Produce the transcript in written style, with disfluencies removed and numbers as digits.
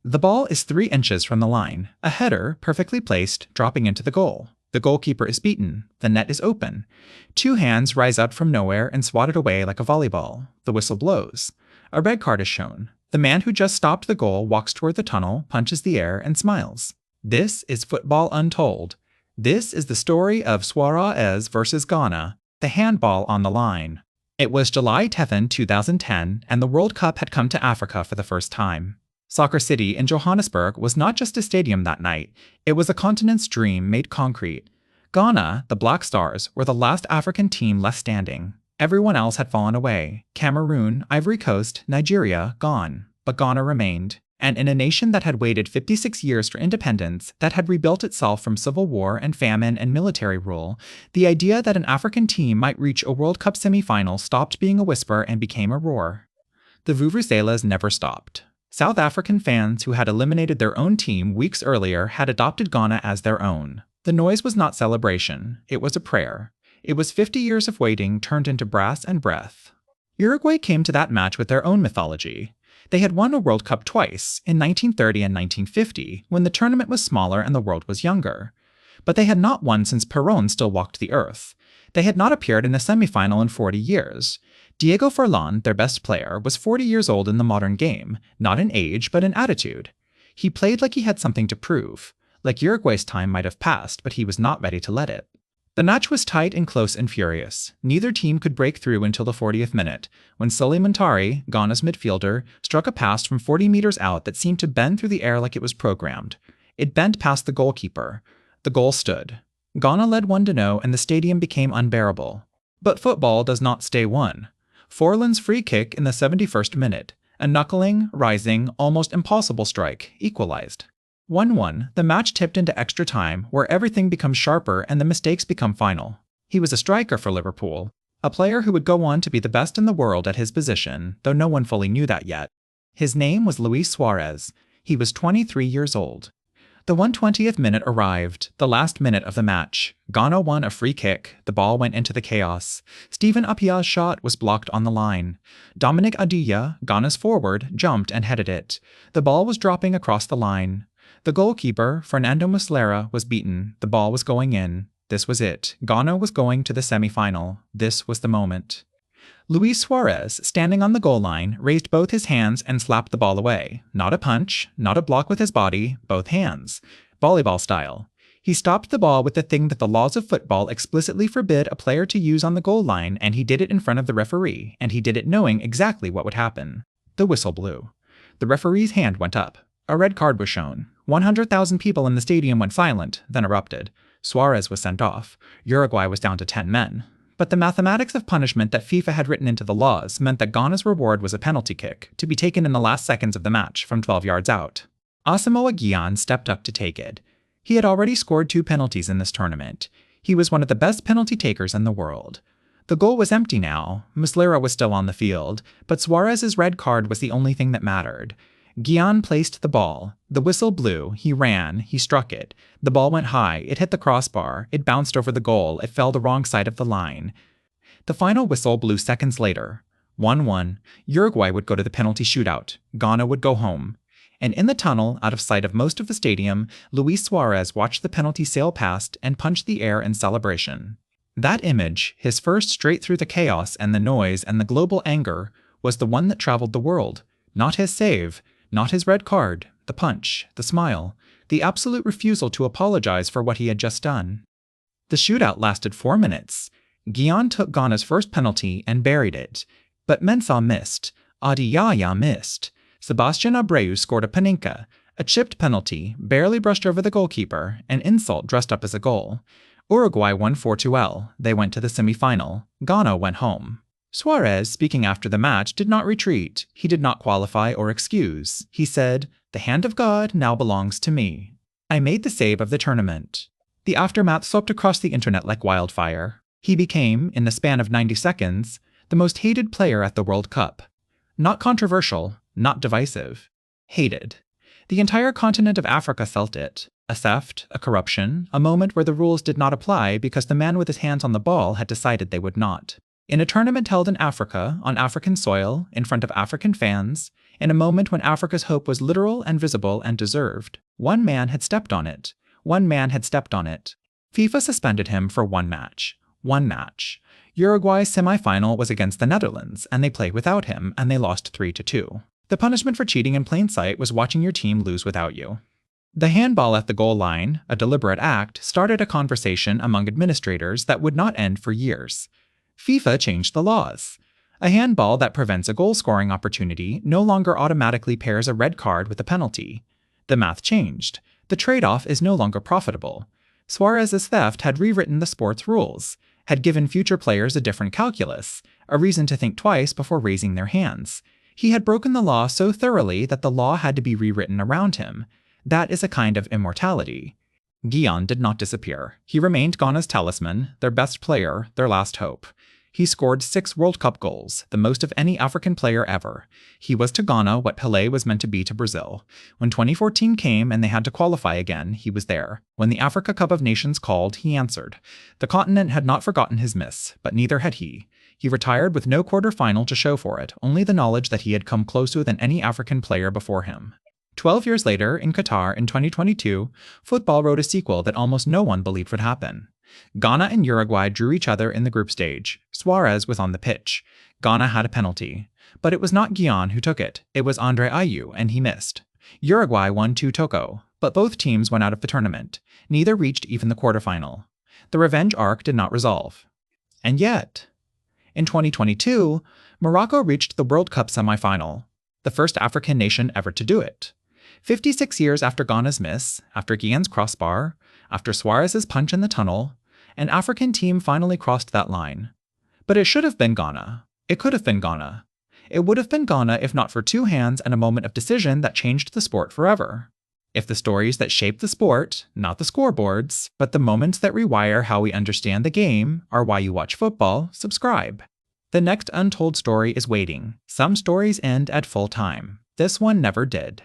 The ball is 3 inches from the line, a header perfectly placed, dropping into the goal. The goalkeeper is beaten. The net is open. 2 hands rise up from nowhere and swat it away like a volleyball. The whistle blows. A red card is shown. The man who just stopped the goal walks toward the tunnel, punches the air, and smiles. This is football untold. This is the story of Suárez versus Ghana, the handball on the line. It was July 10, 2010, and the World Cup had come to Africa for the first time. Soccer City in Johannesburg was not just a stadium that night, it was a continent's dream made concrete. Ghana, the Black Stars, were the last African team left standing. Everyone else had fallen away. Cameroon, Ivory Coast, Nigeria, gone. But Ghana remained. And in a nation that had waited 56 years for independence, that had rebuilt itself from civil war and famine and military rule, the idea that an African team might reach a World Cup semifinal stopped being a whisper and became a roar. The vuvuzelas never stopped. South African fans who had eliminated their own team weeks earlier had adopted Ghana as their own. The noise was not celebration, it was a prayer. It was 50 years of waiting turned into brass and breath. Uruguay came to that match with their own mythology. They had won a World Cup twice, in 1930 and 1950, when the tournament was smaller and the world was younger. But they had not won since Perón still walked the earth. They had not appeared in a semifinal in 40 years. Diego Forlán, their best player, was 40 years old in the modern game, not in age, but in attitude. He played like he had something to prove. Like Uruguay's time might have passed, but he was not ready to let it. The match was tight and close and furious. Neither team could break through until the 40th minute, when Sully Muntari, Ghana's midfielder, struck a pass from 40 meters out that seemed to bend through the air like it was programmed. It bent past the goalkeeper. The goal stood. Ghana led 1-0 and the stadium became unbearable. But football does not stay won. Forlan's free kick in the 71st minute, a knuckling, rising, almost impossible strike, equalized. 1-1, the match tipped into extra time, where everything becomes sharper and the mistakes become final. He was a striker for Liverpool, a player who would go on to be the best in the world at his position, though no one fully knew that yet. His name was Luis Suárez. He was 23 years old. The 120th minute arrived, the last minute of the match. Ghana won a free kick, the ball went into the chaos. Stephen Apia's shot was blocked on the line. Dominic Adilla, Ghana's forward, jumped and headed it. The ball was dropping across the line. The goalkeeper, Fernando Muslera, was beaten. The ball was going in. This was it. Ghana was going to the semi-final. This was the moment. Luis Suárez, standing on the goal line, raised both his hands and slapped the ball away. Not a punch, not a block with his body, both hands. Volleyball style. He stopped the ball with the thing that the laws of football explicitly forbid a player to use on the goal line, and he did it in front of the referee, and he did it knowing exactly what would happen. The whistle blew. The referee's hand went up. A red card was shown. 100,000 people in the stadium went silent, then erupted. Suárez was sent off. Uruguay was down to 10 men. But the mathematics of punishment that FIFA had written into the laws meant that Ghana's reward was a penalty kick, to be taken in the last seconds of the match from 12 yards out. Asamoah Gyan stepped up to take it. He had already scored 2 penalties in this tournament. He was one of the best penalty takers in the world. The goal was empty now. Muslera was still on the field, but Suárez's red card was the only thing that mattered. Gyan placed the ball. The whistle blew. He ran. He struck it. The ball went high. It hit the crossbar. It bounced over the goal. It fell the wrong side of the line. The final whistle blew seconds later. 1-1. Uruguay would go to the penalty shootout. Ghana would go home. And in the tunnel, out of sight of most of the stadium, Luis Suárez watched the penalty sail past and punch the air in celebration. That image, his first straight through the chaos and the noise and the global anger, was the one that traveled the world. Not his save. Not his red card, the punch, the smile, the absolute refusal to apologize for what he had just done. The shootout lasted 4 minutes. Gyan took Ghana's first penalty and buried it. But Mensah missed. Adiyaya missed. Sebastian Abreu scored a paninka, a chipped penalty, barely brushed over the goalkeeper, an insult dressed up as a goal. Uruguay won 4-2. They went to the semi-final. Ghana went home. Suárez, speaking after the match, did not retreat. He did not qualify or excuse. He said, "The hand of God now belongs to me. I made the save of the tournament." The aftermath swept across the internet like wildfire. He became, in the span of 90 seconds, the most hated player at the World Cup. Not controversial, not divisive. Hated. The entire continent of Africa felt it. A theft, a corruption, a moment where the rules did not apply because the man with his hands on the ball had decided they would not. In a tournament held in Africa, on African soil, in front of African fans, In a moment when Africa's hope was literal and visible and deserved, one man had stepped on it. One man had stepped on it. FIFA suspended him for one match. One match. Uruguay's semi-final was against the Netherlands, and they played without him, and they lost 3-2. The punishment for cheating in plain sight was watching your team lose without you. The handball at the goal line, a deliberate act, started a conversation among administrators that would not end for years. FIFA changed the laws. A handball that prevents a goal-scoring opportunity no longer automatically pairs a red card with a penalty. The math changed. The trade-off is no longer profitable. Suárez's theft had rewritten the sport's rules, had given future players a different calculus, a reason to think twice before raising their hands. He had broken the law so thoroughly that the law had to be rewritten around him. That is a kind of immortality. Guillon did not disappear. He remained Ghana's talisman, their best player, their last hope. He scored 6 World Cup goals, the most of any African player ever. He was to Ghana what Pelé was meant to be to Brazil. When 2014 came and they had to qualify again, he was there. When the Africa Cup of Nations called, he answered. The continent had not forgotten his miss, but neither had he. He retired with no quarterfinal to show for it, only the knowledge that he had come closer than any African player before him. 12 years later, in Qatar in 2022, football wrote a sequel that almost no one believed would happen. Ghana and Uruguay drew each other in the group stage. Suárez was on the pitch. Ghana had a penalty. But it was not Guillon who took it. It was Andre Ayew, and he missed. Uruguay won 2-0, but both teams went out of the tournament. Neither reached even the quarterfinal. The revenge arc did not resolve. And yet, in 2022, Morocco reached the World Cup semi-final, the first African nation ever to do it. 56 years after Ghana's miss, after Guillon's crossbar, after Suárez's punch in the tunnel, an African team finally crossed that line. But it should have been Ghana. It could have been Ghana. It would have been Ghana if not for 2 hands and a moment of decision that changed the sport forever. If the stories that shape the sport, not the scoreboards, but the moments that rewire how we understand the game, are why you watch football, subscribe. The next Untold story is waiting. Some stories end at full time. This one never did.